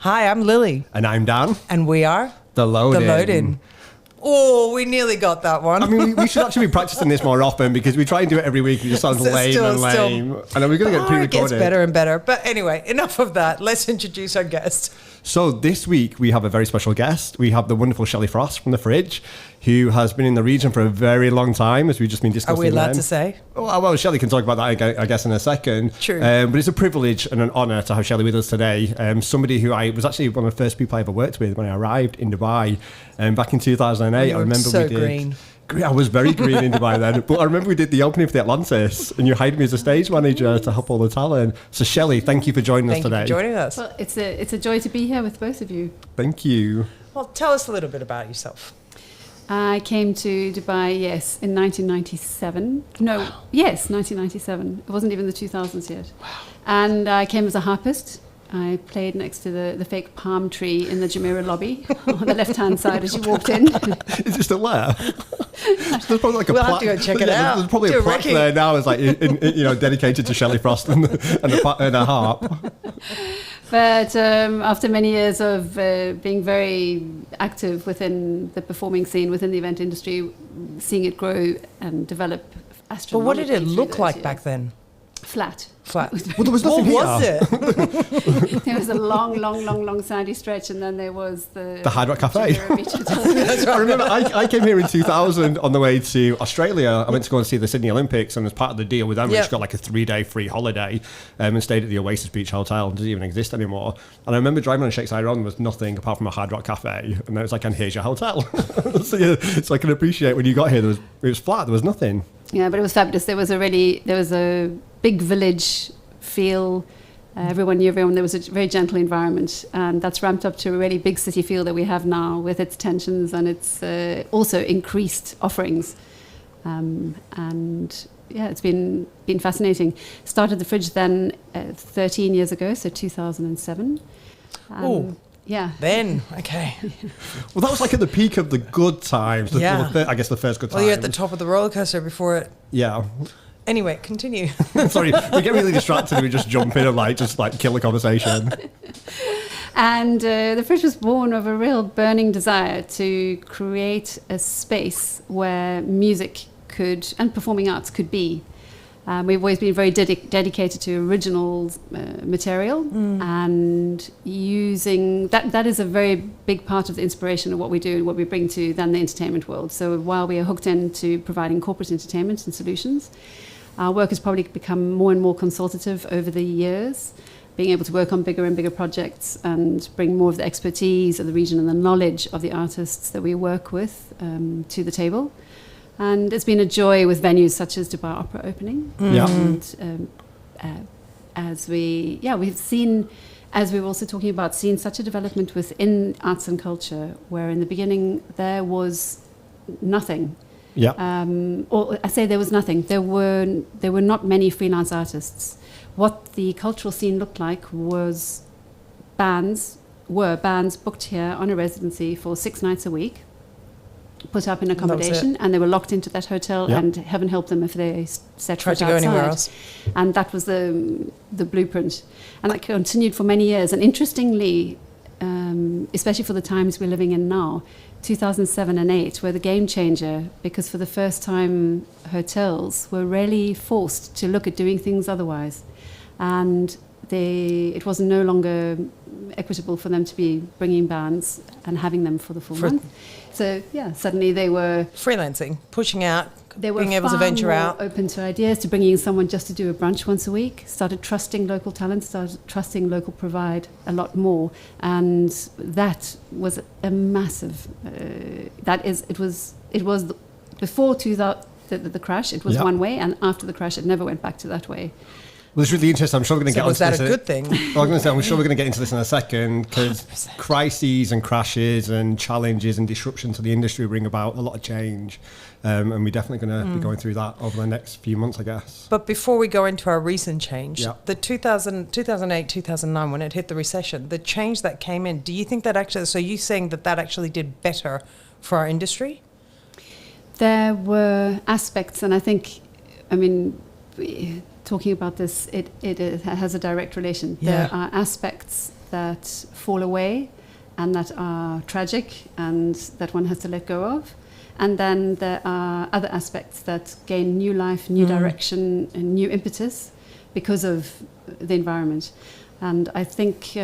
Hi, I'm Lily. And I'm Dan. And we are The Load-In. The Load-In. Oh, we nearly got that one. I mean, we should actually be practicing this more often because we try and do it every week and it just sounds lame. And then we're going to get pre-recorded. It gets better and better. But anyway, enough of that. Let's introduce our guest. So this week we have a very special guest. We have the wonderful Shelley Frost from The Fridge, who has been in the region for a very long time, as we've just been discussing. Are we allowed to say? Oh, well, Shelley can talk about that, I guess, in a second. True. But it's a privilege and an honour to have Shelley with us today. Somebody who I was actually one of the first people I ever worked with when I arrived in Dubai back in 2008. I remember so we did. Green. I was very green in Dubai then, but I remember we did the opening for the Atlantis and you hired me as a stage manager to help all the talent. So Shelley, thank you for joining us today. Thank you for joining us. Well, it's a joy to be here with both of you. Thank you. Well, tell us a little bit about yourself. I came to Dubai, in 1997. No, wow. Yes, 1997. It wasn't even the 2000s yet. Wow. And I came as a harpist. I played next to the fake palm tree in the Jumeirah lobby on the left-hand side as you walked in. Is it still there? There's probably like a we'll have to go check it out. There's probably a plaque there now. It's like dedicated to Shelley Frost and a harp. But after many years of being very active within the performing scene, within the event industry, seeing it grow and develop astronomically. But what did it look like back then? Flat. Well, there was nothing here. What was it? There was a long sandy stretch, and then there was the Hard Rock Cafe. That's right. I remember I came here in 2000 on the way to Australia. I went to go and see the Sydney Olympics, and as part of the deal with them, we just got like a 3-day free holiday and stayed at the Oasis Beach Hotel. It doesn't even exist anymore. And I remember driving on Shakespeare Island was nothing apart from a Hard Rock Cafe, and it was like, and here's your hotel. so I can appreciate when you got here, it was flat, there was nothing. Yeah, but it was fabulous. There was a big village feel. Everyone knew everyone. There was a very gentle environment, and that's ramped up to a really big city feel that we have now with its tensions and its also increased offerings. And yeah, it's been fascinating. Started The Fridge then 13 years ago, so 2007. Oh. Yeah. Then, okay. Well, that was like at the peak of the good times. I guess the first good times. Well, you're at the top of the roller coaster before it. Yeah. Anyway, continue. Sorry, we get really distracted and we just jump in and just kill the conversation. And The Fridge was born of a real burning desire to create a space where music and performing arts could be. We've always been very dedicated to original material and using that is a very big part of the inspiration of what we do and what we bring to then the entertainment world. So while we are hooked into providing corporate entertainment and solutions, our work has probably become more and more consultative over the years, being able to work on bigger and bigger projects and bring more of the expertise of the region and the knowledge of the artists that we work with to the table. And it's been a joy with venues such as Dubai Opera opening. Yeah. And we've seen, as we were also talking about, seen such a development within arts and culture, where in the beginning there was nothing. Yeah. Or I say there was nothing. There were not many freelance artists. What the cultural scene looked like was bands booked here on a residency for 6 nights a week, put up in accommodation, and they were locked into that hotel, and heaven help them if they set foot outside. Tried to go anywhere else. And that was the blueprint. And that continued for many years. And interestingly, especially for the times we're living in now, 2007 and 2008 were the game changer, because for the first time hotels were really forced to look at doing things otherwise. And it was no longer equitable for them to be bringing bands and having them for the full month. So yeah, suddenly they were freelancing, pushing out, they were being able to venture out, open to ideas, to bringing in someone just to do a brunch once a week. Started trusting local talent, started trusting local provide a lot more, and that was a massive. It was before the crash. It was one way, and after the crash, it never went back to that way. Well, it's really interesting. I'm sure we're going to get onto this. Was that a good thing? Well, I'm sure we're going to get into this in a second, because crises and crashes and challenges and disruption to the industry bring about a lot of change. And we're definitely going to be going through that over the next few months, I guess. But before we go into our recent change, the 2008, 2009, when it hit the recession, the change that came in, do you think that actually, so you're saying that actually did better for our industry? There were aspects, and I think, talking about this, it has a direct relation. Yeah. There are aspects that fall away and that are tragic and that one has to let go of. And then there are other aspects that gain new life, new direction, and new impetus because of the environment. And I think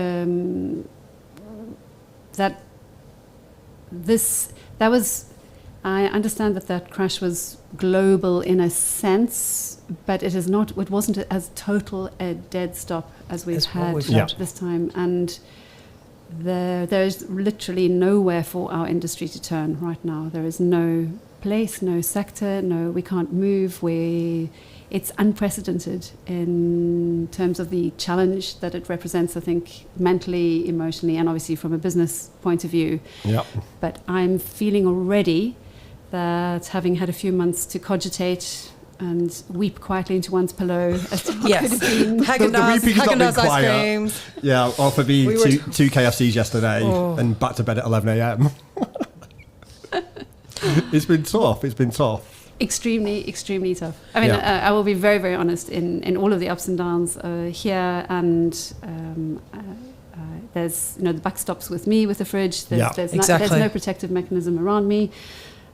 I understand that crash was global in a sense, but it wasn't as total a dead stop as we've had this time. And there's literally nowhere for our industry to turn right now. There is no place, no sector, we can't move. It's unprecedented in terms of the challenge that it represents, I think, mentally, emotionally, and obviously from a business point of view. Yeah. But I'm feeling already that having had a few months to cogitate and weep quietly into one's pillow as to what could have been. Häagen-Dazs ice creams. Yeah, offered me two KFCs yesterday and back to bed at 11 a.m. It's been tough. Extremely, extremely tough. I mean, I will be very, very honest in all of the ups and downs here, and there's the buck stops with me with the fridge. There's no protective mechanism around me.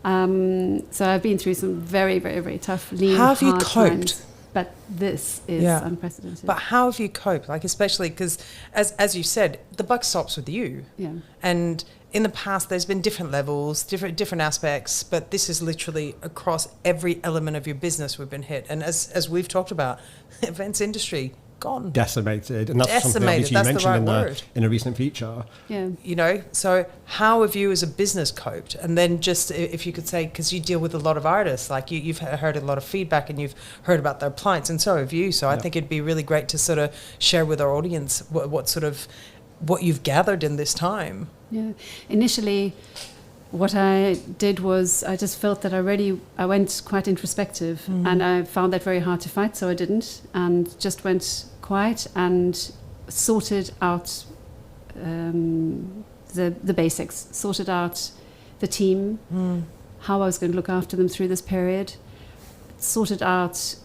So I've been through some very, very, very tough, lean, how have you coped? Times, but this is unprecedented. But how have you coped? Like, especially because, as you said, the buck stops with you. Yeah. And in the past, there's been different levels, different aspects, but this is literally across every element of your business we've been hit. And as we've talked about, events industry gone, decimated, and that's something obviously you mentioned in a recent feature. Yeah, So how have you as a business coped? And then just if you could say, because you deal with a lot of artists, like you've heard a lot of feedback and you've heard about their plights, and so have you. So I think it'd be really great to sort of share with our audience what you've gathered in this time. Yeah, initially what I did was I just felt that I went quite introspective, and I found that very hard to fight, so I didn't, and just went quiet and sorted out the basics, sorted out the team, how I was going to look after them through this period, sorted out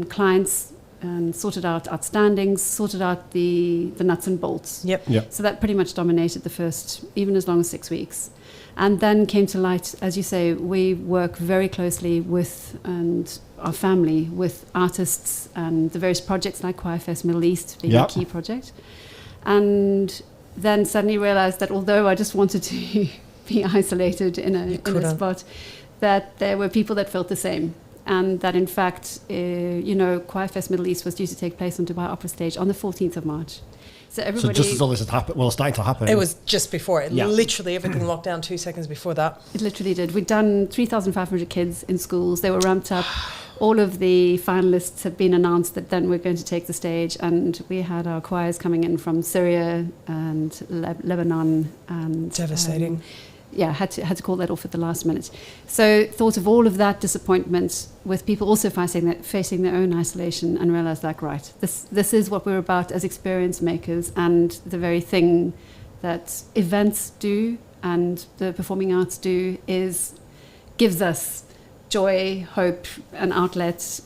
clients, and sorted out outstandings, sorted out the nuts and bolts. Yep. So that pretty much dominated the first, even as long as 6 weeks. And then came to light, as you say, we work very closely with our family, with artists and the various projects like Choirfest Middle East being a key project. And then suddenly realized that although I just wanted to be isolated in a spot, that there were people that felt the same. And that in fact, Choirfest Middle East was due to take place on Dubai Opera Stage on the 14th of March. So just as all this had happened, starting to happen. It was just before it. Literally everything locked down 2 seconds before that. It literally did. We'd done 3,500 kids in schools. They were ramped up. All of the finalists had been announced that then we're going to take the stage, and we had our choirs coming in from Syria and Lebanon and devastating. Had to call that off at the last minute. So thought of all of that disappointment with people also facing their own isolation, and realised, like, right, this is what we're about as experience makers, and the very thing that events do and the performing arts do gives us joy, hope, an outlet,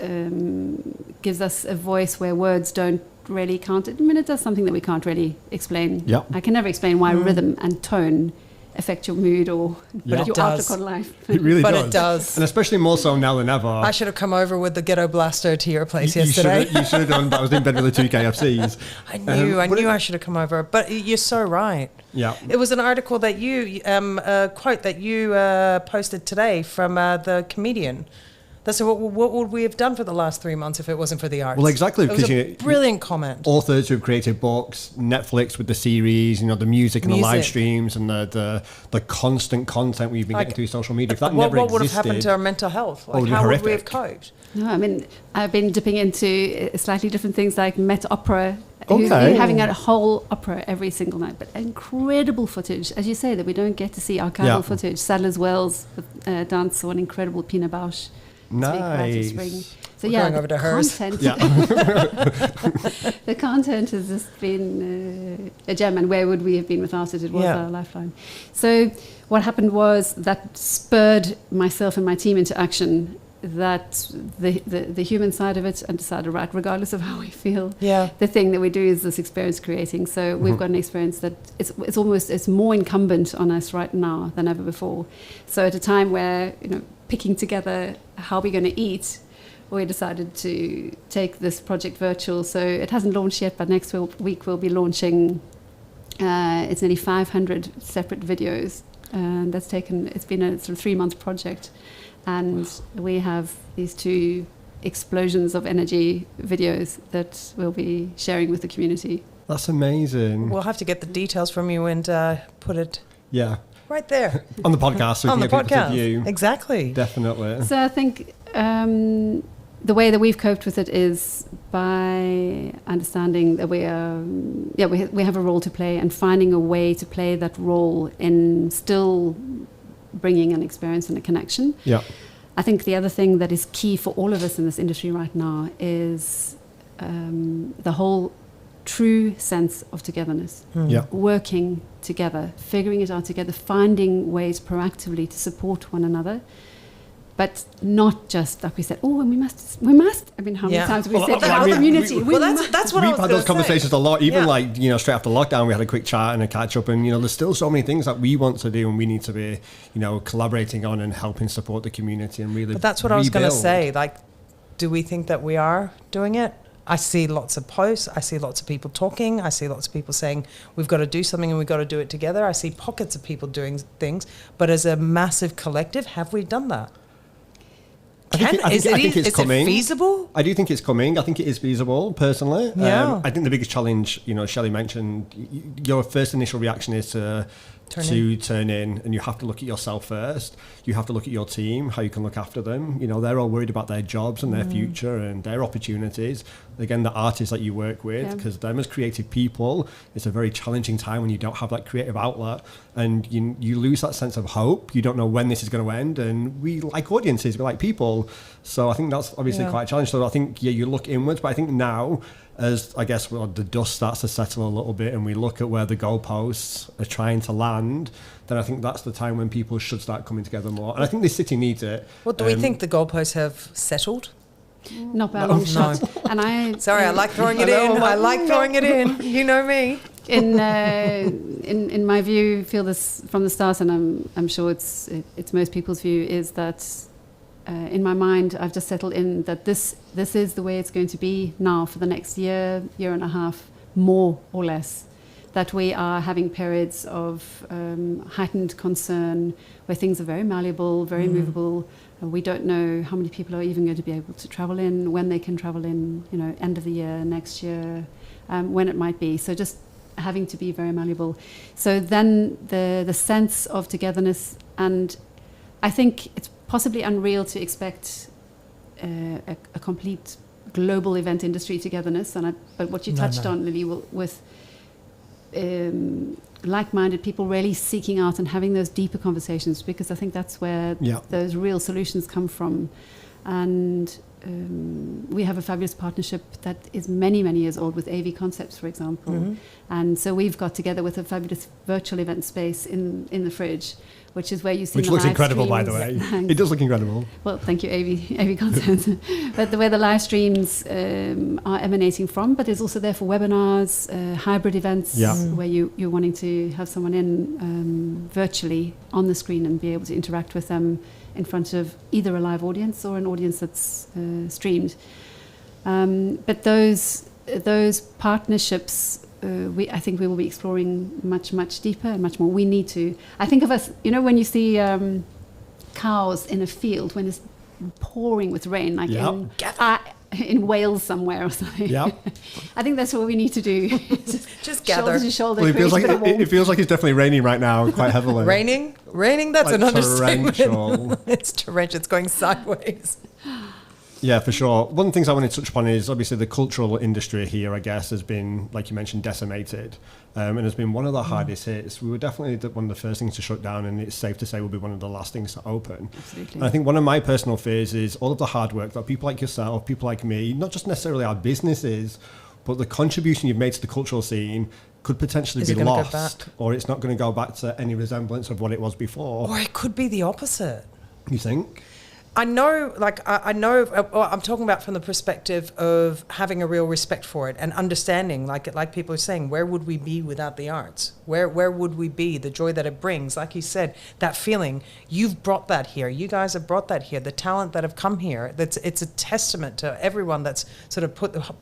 gives us a voice where words don't really count. I mean, it does something that we can't really explain. Yeah. I can never explain why rhythm and tone affect your mood or your outlook on life. It really does. But it does. And especially more so now than ever. I should have come over with the Ghetto Blaster to your place yesterday. You should have done, but I was in bed with the 2 KFCs. I knew I should have come over. But you're so right. Yeah. It was an article that you, quote that you posted today from the comedian. That's what would we have done for the last 3 months if it wasn't for the arts? Well, exactly. It was a brilliant comment. Authors who have created books, Netflix with the series, the music and the live streams, and the constant content we've been getting through social media. If that never existed, what would have happened to our mental health? Like, how would we have coped? No, I mean, I've been dipping into slightly different things like Met Opera. Having a whole opera every single night, but incredible footage, as you say, that we don't get to see archival footage. Sadler's Wells dance saw an incredible Pina Bausch. Nice. So going over to hers. The content has just been a gem, and where would we have been without it? It was our lifeline. So what happened was that spurred myself and my team into action that the human side of it and decided, right, regardless of how we feel, Yeah. the thing that we do is this experience creating. So we've got an experience that it's more incumbent on us right now than ever before. So at a time where, picking together how we're going to eat, we decided to take this project virtual. So it hasn't launched yet, but next week we'll be launching, it's nearly 500 separate videos. And it's been a sort of 3-month project. And we have these 2 explosions of energy videos that we'll be sharing with the community. That's amazing. We'll have to get the details from you and put it right there. On the podcast. So on the podcast. View. Exactly. Definitely. So I think the way that we've coped with it is by understanding that we have a role to play and finding a way to play that role in still bringing an experience and a connection. Yeah. I think the other thing that is key for all of us in this industry right now is the whole true sense of togetherness. Yeah. Working together, figuring it out together, finding ways proactively to support one another. But not just like we said, and we must. I mean, how many times have we said that? Our community. That's what I was we've had those conversations a lot. Even straight after lockdown, we had a quick chat and a catch up, and there's still so many things that we want to do, and we need to be, collaborating on and helping support the community and really. But that's what I was going to say. Like, do we think that we are doing it? I see lots of posts. I see lots of people talking. I see lots of people saying we've got to do something and we've got to do it together. I see pockets of people doing things, but as a massive collective, have we done that? I think it's coming. Is it feasible? I do think it's coming. I think it is feasible, personally. Yeah. I think the biggest challenge, Shelley mentioned, your first initial reaction is to turn in, and you have to look at yourself first. You have to look at your team, how you can look after them. They're all worried about their jobs and their future and their opportunities. Again, the artists that you work with, because them as creative people, it's a very challenging time when you don't have that creative outlet, and you lose that sense of hope. You don't know when this is going to end, and we like audiences, we like people. So I think that's obviously quite a challenge. So I think, you look inwards, but I think now, as I guess the dust starts to settle a little bit and we look at where the goalposts are trying to land, then I think that's the time when people should start coming together more. And I think this city needs it. Well, do we think the goalposts have settled? Not by a long shot. And I like throwing it in. I like throwing it in. You know me. In my view, feel this from the start, and I'm sure it's most people's view, is that in my mind, I've just settled in that this is the way it's going to be now for the next year and a half, more or less. That we are having periods of heightened concern where things are very malleable, very movable. We don't know how many people are even going to be able to travel in, when they can travel in, end of the year, next year, when it might be. So just having to be very malleable. So then the sense of togetherness, and I think it's possibly unreal to expect a complete global event industry togetherness. But what you touched on, Lily, with like-minded people really seeking out and having those deeper conversations, because I think that's where those real solutions come from. And we have a fabulous partnership that is many, many years old with AV Concepts, for example. And so we've got together with a fabulous virtual event space in the Fridge, which is where you see which the looks live incredible, streams. by the way. It does look incredible. Well, thank you, AV Concepts. But where the live streams are emanating from, but it's also there for webinars, hybrid events, where you're wanting to have someone in virtually on the screen and be able to interact with them in front of either a live audience or an audience that's streamed. But those partnerships, I think we will be exploring much, much deeper and much more. We need to. I think of us, when you see cows in a field when it's pouring with rain, like in Wales somewhere or something. I think that's what we need to do. just gather. Shoulder to shoulder. Well, it feels like it's definitely raining right now, quite heavily. Raining? That's like an understatement. torrential. It's torrential. It's going sideways. Yeah, for sure. One of the things I want to touch upon is obviously the cultural industry here, I guess, has been, like you mentioned, decimated and has been one of the hardest hits. We were definitely one of the first things to shut down, and it's safe to say will be one of the last things to open. Absolutely. And I think one of my personal fears is all of the hard work that people like yourself, people like me, not just necessarily our businesses, but the contribution you've made to the cultural scene could potentially be lost, or it's not going to go back to any resemblance of what it was before. Or it could be the opposite. You think? I know, I'm talking about from the perspective of having a real respect for it and understanding, like people are saying, where would we be without the arts? Where would we be? The joy that it brings, like you said, that feeling, you've brought that here. You guys have brought that here. The talent that have come here, it's a testament to everyone that's sort of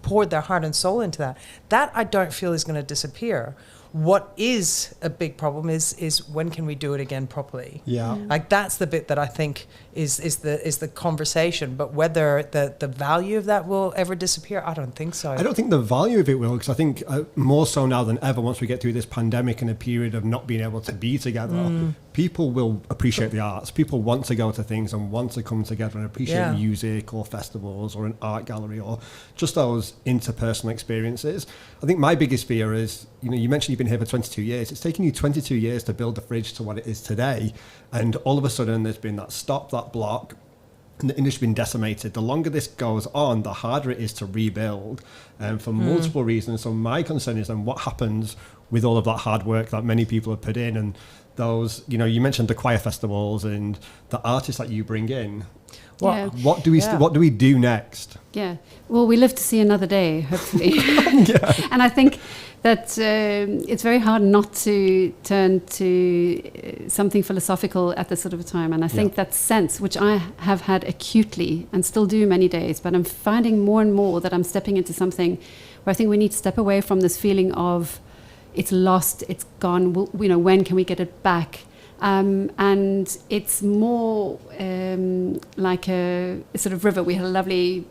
poured their heart and soul into that. That I don't feel is going to disappear. What is a big problem is when can we do it again properly? Yeah. Like that's the bit that I think is the conversation. But whether the value of that will ever disappear, I don't think so. I don't think the value of it will, because I think more so now than ever, once we get through this pandemic and a period of not being able to be together, people will appreciate the arts. People want to go to things and want to come together and appreciate music or festivals or an art gallery or just those interpersonal experiences. I think my biggest fear is, you mentioned you've been here for 22 years. It's taken you 22 years to build the fridge to what it is today. And all of a sudden there's been that stop, that block, and the industry's been decimated. The longer this goes on, the harder it is to rebuild, for multiple reasons. So my concern is then what happens with all of that hard work that many people have put in, and those, you mentioned the choir festivals and the artists that you bring in. What do we do next? Yeah, well, we live to see another day, hopefully. And I think that it's very hard not to turn to something philosophical at this sort of a time. And I think that sense, which I have had acutely and still do many days, but I'm finding more and more that I'm stepping into something where I think we need to step away from this feeling of it's lost, it's gone, when can we get it back? And it's more like a sort of river. We had a lovely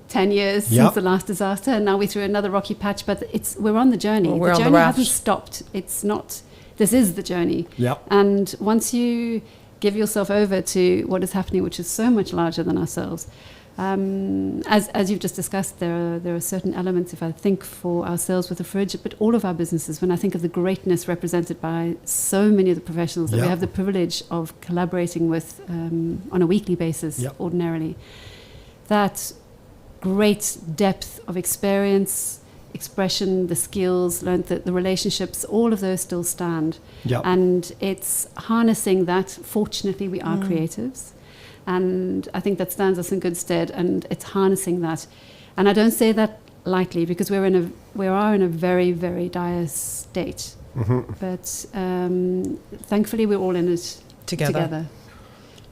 10 years since the last disaster, and now we're through another rocky patch, but we're on the journey. Well, the journey hasn't stopped. It's not, this is the journey. And once you give yourself over to what is happening, which is so much larger than ourselves, as you've just discussed, there are certain elements, if I think for ourselves with the fridge, but all of our businesses, when I think of the greatness represented by so many of the professionals that we have the privilege of collaborating with on a weekly basis ordinarily, that great depth of experience, expression, the skills, learned the relationships, all of those still stand. And it's harnessing that. Fortunately, we are creatives. And I think that stands us in good stead, and it's harnessing that. And I don't say that lightly, because we are in a very, very dire state. But thankfully we're all in it together.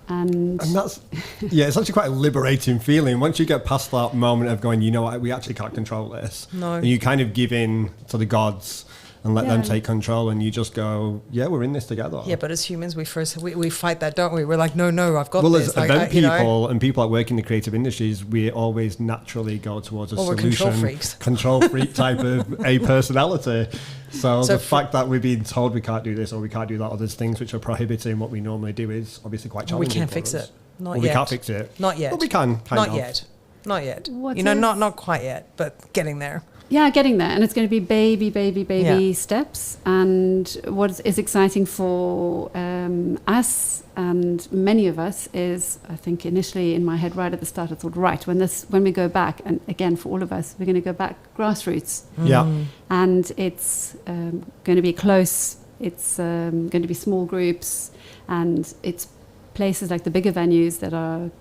And that's it's actually quite a liberating feeling once you get past that moment of going, we actually can't control this. And you kind of give in to the gods and let them take control, and you just go, we're in this together. But as humans, we fight that, don't we? We're like, no, I've got this. Well, as event people and people that work in the creative industries, we always naturally go towards a solution. Control freak type of a personality. So the fact that we're being told we can't do this or we can't do that, or there's things which are prohibiting what we normally do, is obviously quite challenging. We can't fix it. Not yet. We can't fix it. Not yet. But we can, Not yet. Not quite yet, but getting there. Yeah, getting there. And it's going to be baby steps. And what is exciting for us and many of us is, I think initially in my head right at the start, I thought, when we go back, and again for all of us, we're going to go back grassroots. And it's going to be close. It's going to be small groups, and it's places like the bigger venues that are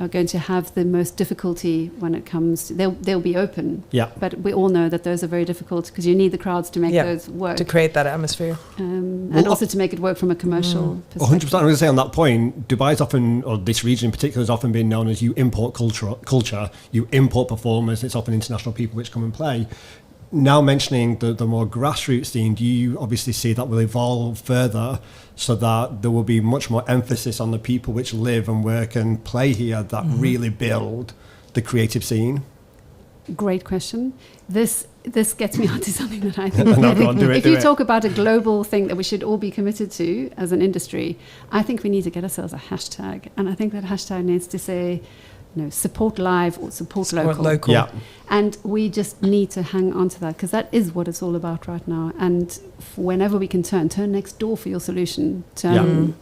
going to have the most difficulty when it comes to, they'll be open, but we all know that those are very difficult, because you need the crowds to make those work, to create that atmosphere, and also to make it work from a commercial perspective. 100%. I'm going to say on that point, Dubai's often, or this region in particular, has often been known as you import culture, you import performers. It's often international people which come and play. Now mentioning the more grassroots scene, do you obviously see that will evolve further, so that there will be much more emphasis on the people which live and work and play here that really build the creative scene? Great question. This gets me onto something that I think if you talk about a global thing that we should all be committed to as an industry, I think we need to get ourselves a hashtag, and I think that hashtag needs to say, support live or support local. And we just need to hang on to that, because that is what it's all about right now. And whenever we can turn next door for your solution. I've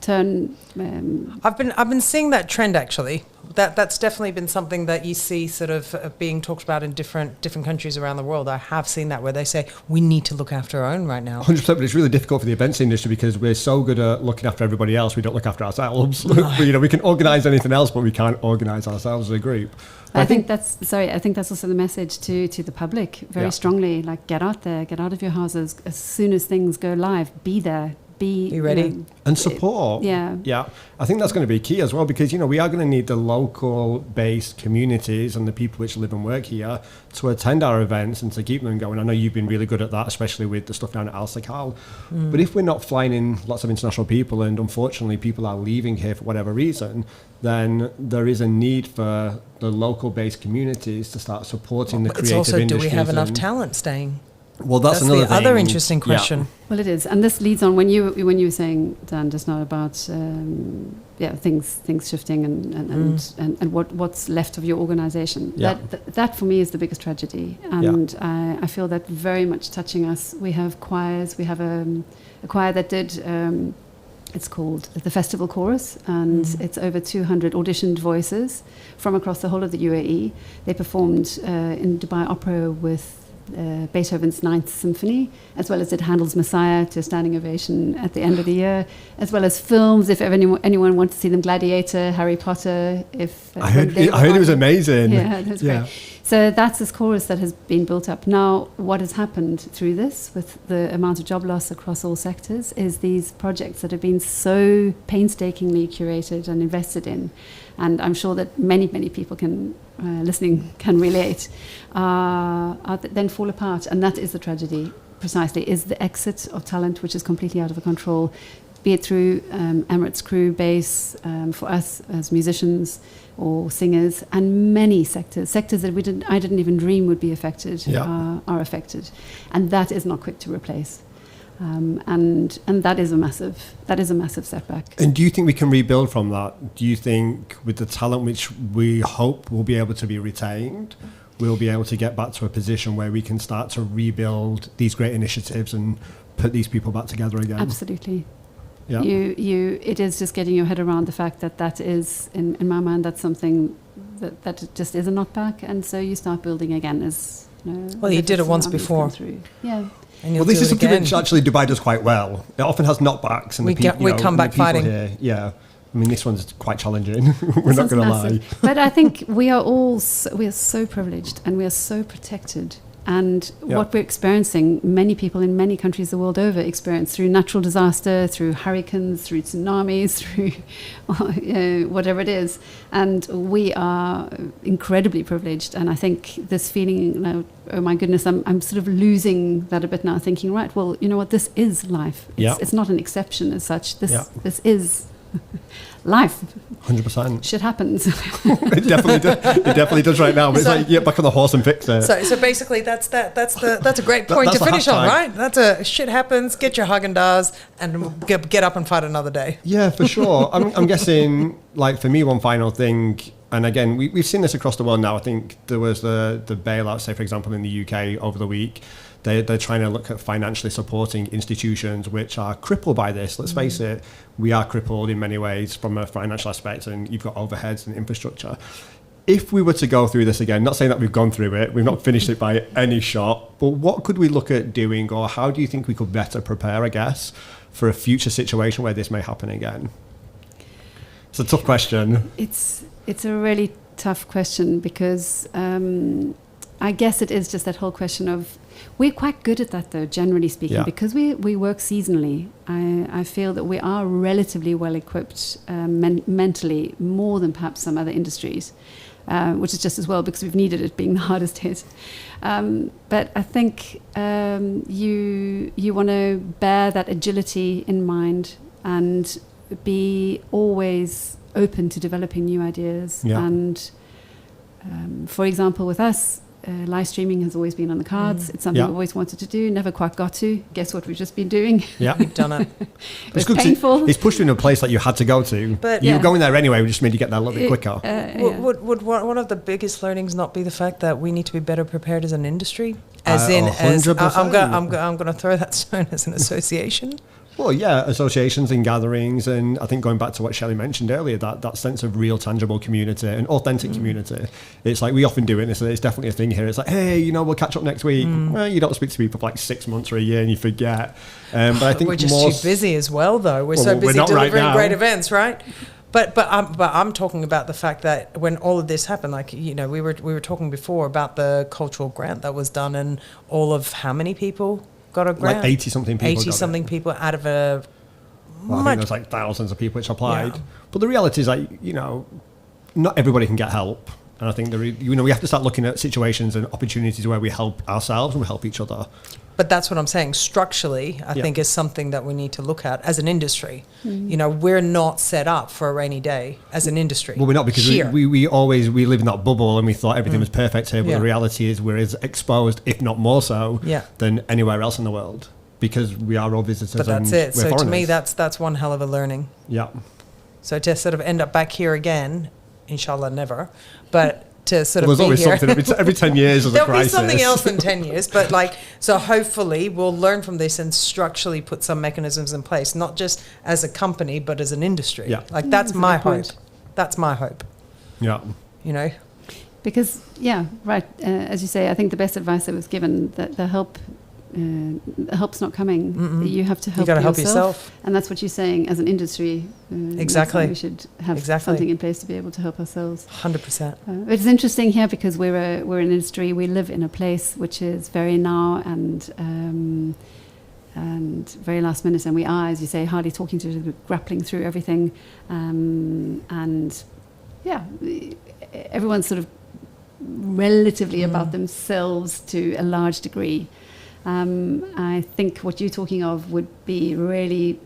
been seeing that trend, actually. that's definitely been something that you see sort of being talked about in different countries around the world. I have seen that where they say we need to look after our own right now. 100%, but it's really difficult for the events industry because we're so good at looking after everybody else, we don't look after ourselves. We can organise anything else, but we can't organise ourselves as a group. I think that's also the message to the public very strongly. Like, get out there, get out of your houses as soon as things go live. Be there. Be ready and support. Yeah. I think that's going to be key as well because we are going to need the local based communities and the people which live and work here to attend our events and to keep them going. I know you've been really good at that, especially with the stuff down at Alsacal. But if we're not flying in lots of international people and unfortunately people are leaving here for whatever reason, then there is a need for the local based communities to start supporting the creative industries. It's also, do we have enough talent staying? Well, that's another the thing. other interesting question. Yeah. Well, it is, and this leads on when you were saying, Dan, just now about things shifting and what's left of your organisation. Yeah. That for me is the biggest tragedy, and I feel that very much touching us. We have choirs. We have a choir that did. It's called the Festival Chorus, and it's over 200 auditioned voices from across the whole of the UAE. They performed in Dubai Opera with Beethoven's Ninth Symphony, as well as did Handel's Messiah to a standing ovation at the end of the year, as well as films. If ever anyone wants to see them, Gladiator, Harry Potter. I heard it was amazing. Yeah, it was great. So that's this chorus that has been built up. Now, what has happened through this, with the amount of job loss across all sectors, is these projects that have been so painstakingly curated and invested in, and I'm sure that many people listening can relate, then fall apart. And that is the tragedy, precisely, is the exit of talent which is completely out of control, be it through Emirates crew base, for us as musicians or singers, and many sectors that I didn't even dream would be affected, are affected. And that is not quick to replace. And that is a massive setback. And do you think we can rebuild from that? Do you think with the talent which we hope will be able to be retained, we'll be able to get back to a position where we can start to rebuild these great initiatives and put these people back together again? Absolutely. Yeah. It is just getting your head around the fact that is, in my mind, that's something that just is a knockback, and so you start building again as. Well, you did it once before. Yeah. Well, this is something which actually Dubai does quite well. It often has knockbacks, and we come back fighting. Here, yeah. I mean, this one's quite challenging. We're not going to lie. But I think we are so privileged, and we are so protected. And what we're experiencing, many people in many countries the world over experience through natural disaster, through hurricanes, through tsunamis, through whatever it is. And we are incredibly privileged. And I think this feeling, oh my goodness, I'm sort of losing that a bit now, thinking, right, well, you know what, this is life. It's not an exception as such. This is life. 100%. Shit happens. It definitely does right now. But it's like, back on the horse and fix it. So basically, that's a great point to finish on, right? That's a shit happens. Get your Haagen-Dazs and get up and fight another day. Yeah, for sure. I'm guessing, like, for me, one final thing. And again, we've seen this across the world now. I think there was the bailout, say, for example, in the UK over the week. They're trying to look at financially supporting institutions which are crippled by this. Let's face it, we are crippled in many ways from a financial aspect, and you've got overheads and infrastructure. If we were to go through this again, not saying that we've gone through it, we've not finished it by any shot, but what could we look at doing, or how do you think we could better prepare, I guess, for a future situation where this may happen again? It's a tough question. It's a really tough question because I guess it is just that whole question of, we're quite good at that, though, generally speaking, because we work seasonally. I feel that we are relatively well equipped mentally, more than perhaps some other industries, which is just as well because we've needed it, being the hardest hit. But I think you want to bear that agility in mind and be always open to developing new ideas. And for example, with us, live streaming has always been on the cards. It's something I've always wanted to do, never quite got to. Guess what we've just been doing? Yeah, we've done it. It's painful. It's pushed you in a place that you had to go to. But you were going there anyway, we just made you get there a little bit quicker. Would one of the biggest learnings not be the fact that we need to be better prepared as an industry? As in, 100%. I'm going to throw that stone as an association. Well, yeah, associations and gatherings, and I think going back to what Shelley mentioned earlier, that sense of real, tangible community and authentic community. It's like we often do it, and it's definitely a thing here. It's like, hey, we'll catch up next week. Well, you don't speak to people for like 6 months or a year, and you forget. But I think we're just too busy as well, though. We're so busy delivering great events, right? But I'm talking about the fact that when all of this happened, like, we were talking before about the cultural grant that was done, and all of how many people got a grant? Like 80-something people. 80-something people out of a... Well, I think there's like thousands of people which applied. Yeah. But the reality is, like, not everybody can get help. And I think we have to start looking at situations and opportunities where we help ourselves and we help each other. But that's what I'm saying. Structurally, I think is something that we need to look at as an industry. We're not set up for a rainy day as an industry. Well, we're not, because we live in that bubble and we thought everything was perfect here. But the reality is we're as exposed, if not more so, than anywhere else in the world, because we are all visitors. But that's it. So foreigners. To me, that's one hell of a learning. Yeah. So to sort of end up back here again, inshallah never, but to sort of there's be always here. Something every 10 years there's a crisis. There'll be something else in 10 years, but so hopefully we'll learn from this and structurally put some mechanisms in place, not just as a company, but as an industry. Yeah. That's my hope. That's my hope. Yeah. Because, as you say, I think the best advice that was given, that the help's not coming. You have to help yourself. And that's what you're saying as an industry. Exactly. We should have something in place to be able to help ourselves. 100%. It's interesting here because we're an industry. We live in a place which is very now and very last minute, and we are, as you say, hardly talking to each other, grappling through everything, everyone's sort of relatively about themselves to a large degree. I think what you're talking of would be really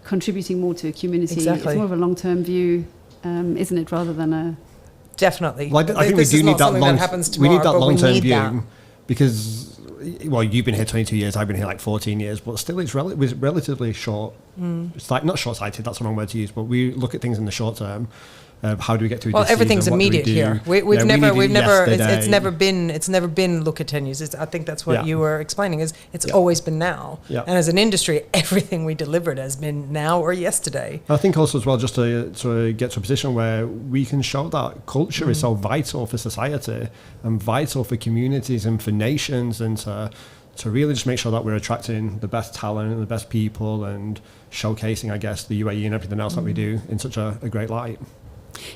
contributing more to a community. Exactly. It's more of a long-term view, isn't it, rather than a... Definitely. Well, I think we do need that long-term view that. Because, well, you've been here 22 years, I've been here like 14 years, but still it's relatively short. It's like, not short-sighted, that's the wrong word to use, but we look at things in the short term. How do we get to? Well, everything's immediate here. We've never. It's never been look at 10 years. I think that's what you were explaining. It's always been now. Yeah. And as an industry, everything we delivered has been now or yesterday. I think also as well, just to get to a position where we can show that culture is so vital for society and vital for communities and for nations, and to really just make sure that we're attracting the best talent and the best people and showcasing, I guess, the UAE and everything else that we do in such a great light.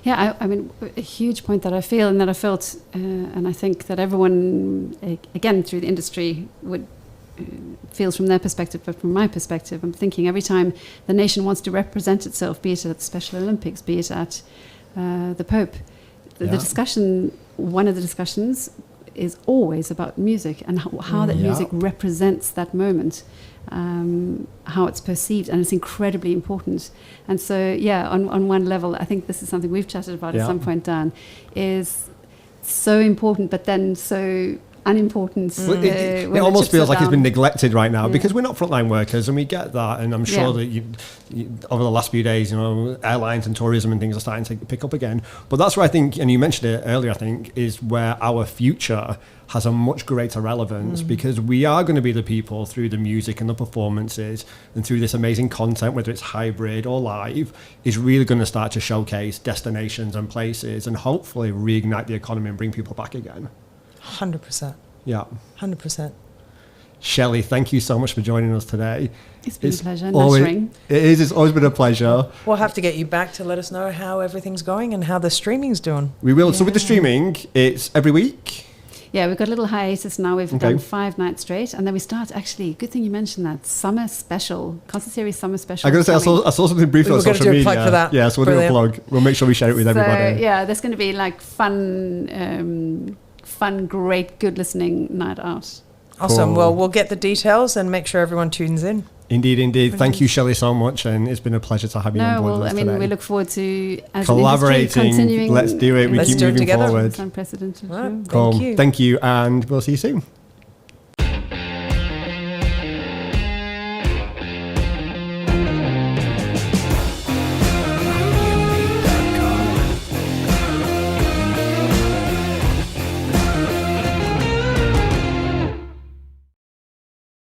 Yeah, I mean, a huge point that I feel and that I felt, and I think that everyone, again, through the industry would feels from their perspective, but from my perspective, I'm thinking every time the nation wants to represent itself, be it at the Special Olympics, be it at the Pope, the discussion, one of the discussions is always about music and how that music represents that moment. How it's perceived, and it's incredibly important. And so, on one level, I think this is something we've chatted about at some point, Dan, is so important, but then so unimportant. It almost feels like it's been neglected right now because we're not frontline workers, and we get that. And I'm sure that you, over the last few days, airlines and tourism and things are starting to pick up again. But that's where I think, and you mentioned it earlier, I think, is where our future has a much greater relevance, because we are going to be the people through the music and the performances and through this amazing content, whether it's hybrid or live, is really going to start to showcase destinations and places and hopefully reignite the economy and bring people back again. 100%. Yeah. 100%. Shelley, thank you so much for joining us today. It's been a pleasure. Nurturing. It's always been a pleasure. We'll have to get you back to let us know how everything's going and how the streaming's doing. We will. So with the streaming, it's every week. Yeah, we've got a little hiatus now. We've done 5 nights straight, and then we start, actually, good thing you mentioned that, summer special, Concert Series summer special. I'm going to say, I saw something briefly on social media. Plug for that. Yeah, so we'll do a plug. We'll make sure we share it with everybody. Yeah, there's going to be like fun, great, good listening night out. Awesome. Cool. Well, we'll get the details and make sure everyone tunes in. Indeed. Brilliant. Thank you, Shelley, so much, and it's been a pleasure to have you on board with us today. We look forward to, as collaborating. An industry, continuing. Let's do it. We keep moving forward. It's unprecedented. Cool. Thank you, and we'll see you soon.